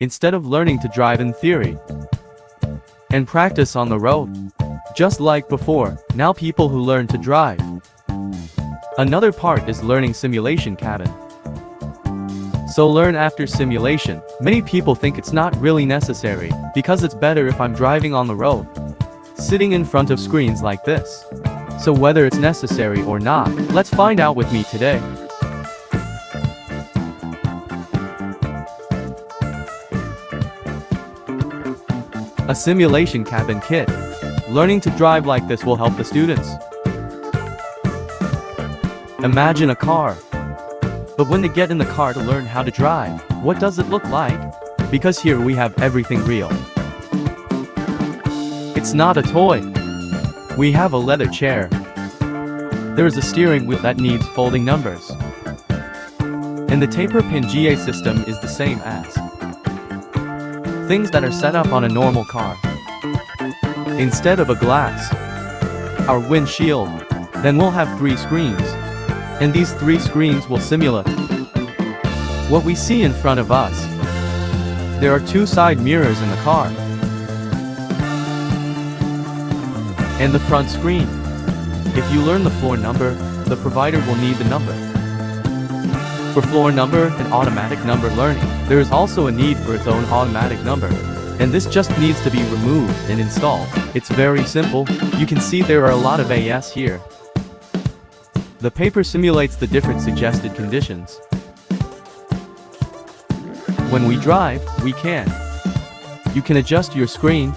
instead of learning to drive in theory and practice on the road. Just like before, now people who learn to drive. Another part is learning simulation cabin. So learn after simulation. Many people think it's not really necessary, because it's better if I'm driving on the road, sitting in front of screens like this. So whether it's necessary or not, let's find out with me today. A simulation cabin kit. Learning to drive like this will help the students. Imagine a car. But when they get in the car to learn how to drive, what does it look like? Because here we have everything real. It's not a toy. We have a leather chair. There is a steering wheel that needs folding numbers. And the taper pin GA system is the same as things that are set up on a normal car. Instead of a glass, our windshield, then we'll have 3 screens. And these 3 screens will simulate what we see in front of us. There are 2 side mirrors in the car. And the front screen. If you learn the floor number, the provider will need the number. For floor number and automatic number learning, there is also a need for its own automatic number. And this just needs to be removed and installed. It's very simple. You can see there are a lot of AS here. The paper simulates the different suggested conditions. When we drive, we can. You can adjust your screen.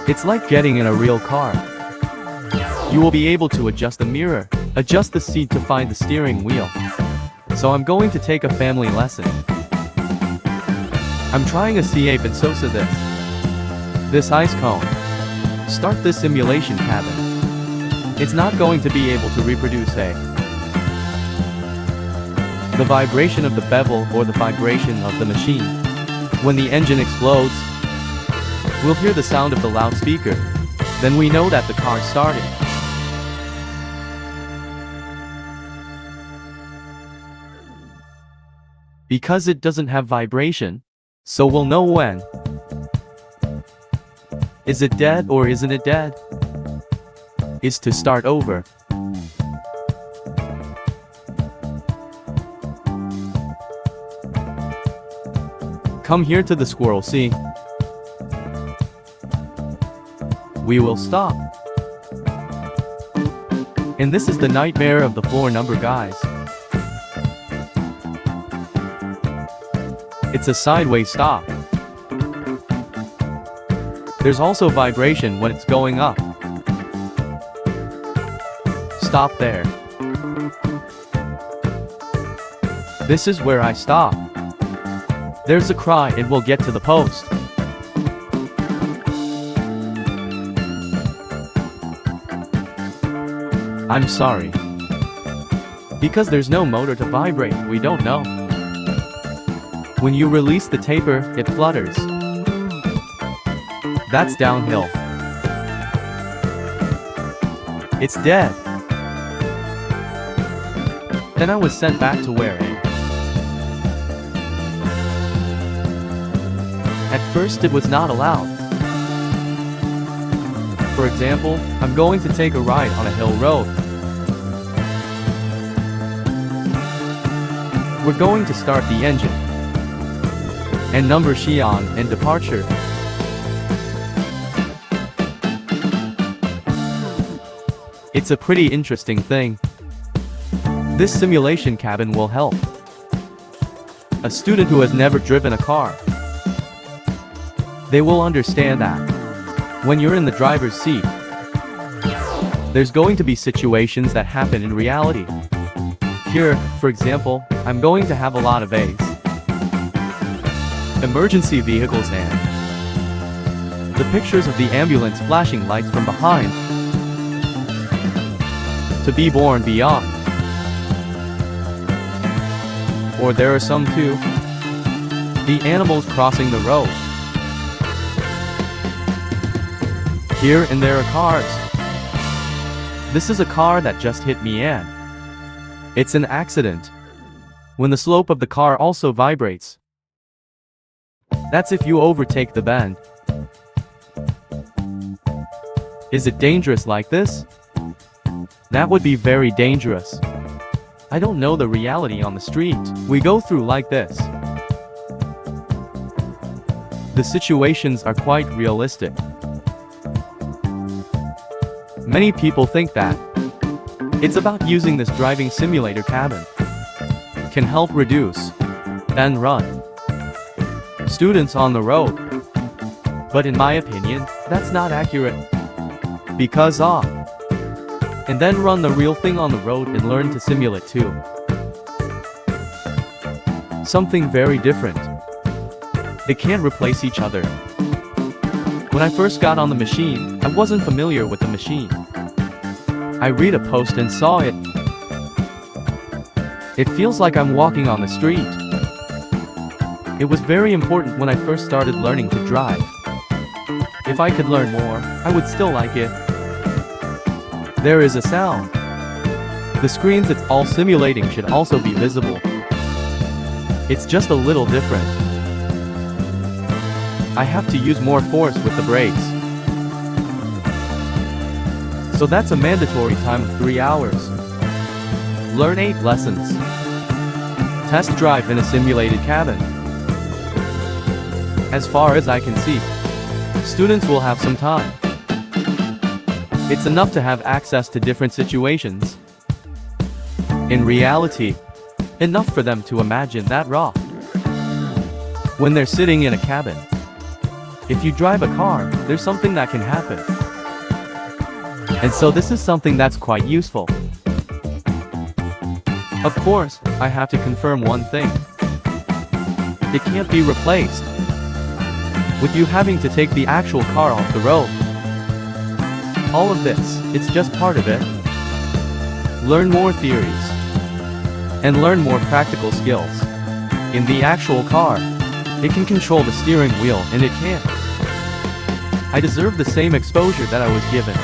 It's like getting in a real car. You will be able to adjust the mirror, adjust the seat to find the steering wheel. So I'm going to take a family lesson. I'm trying a C8 and Sosa this ice cone. Start this simulation cabin. It's not going to be able to reproduce the vibration of the bevel or the vibration of the machine. When the engine explodes, we'll hear the sound of the loudspeaker. Then we know that the car started. Because it doesn't have vibration, so we'll know when. Is it dead or isn't it dead? Is to start over. Come here to the squirrel, see? We will stop. And this is the nightmare of the floor number guys. It's a sideways stop. There's also vibration when it's going up. Stop there. This is where I stop. There's a cry and we'll get to the post. I'm sorry. Because there's no motor to vibrate, we don't know. When you release the taper, it flutters. That's downhill. It's dead. Then I was sent back to where At first it was not allowed. For example, I'm going to take a ride on a hill road. We're going to start the engine and number Xi'an and departure. It's a pretty interesting thing. This simulation cabin will help a student who has never driven a car. They will understand that when you're in the driver's seat, there's going to be situations that happen in reality. Here, for example, I'm going to have a lot of A's. Emergency vehicles and the pictures of the ambulance flashing lights from behind. To be born beyond. Or there are some too. The animals crossing the road. Here and there are cars. This is a car that just hit me and it's an accident. When the slope of the car also vibrates. That's if you overtake the bend. Is it dangerous like this? That would be very dangerous. I don't know the reality on the street. We go through like this. The situations are quite realistic. Many people think that it's about using this driving simulator cabin can help reduce and run students on the road. But in my opinion, that's not accurate. Because and then run the real thing on the road and learn to simulate too. Something very different. They can't replace each other. When I first got on the machine, I wasn't familiar with the machine. I read a post and saw it. It feels like I'm walking on the street. It was very important when I first started learning to drive. If I could learn more, I would still like it. There is a sound. The screens it's all simulating should also be visible. It's just a little different. I have to use more force with the brakes. So that's a mandatory time of 3 hours. Learn 8 lessons. Test drive in a simulated cabin. As far as I can see, students will have some time. It's enough to have access to different situations. In reality, enough for them to imagine that raw. When they're sitting in a cabin, if you drive a car, there's something that can happen. And so this is something that's quite useful. Of course, I have to confirm one thing. It can't be replaced with you having to take the actual car off the road. All of this, it's just part of it. Learn more theories and learn more practical skills. In the actual car, it can control the steering wheel and it can't. I deserve the same exposure that I was given.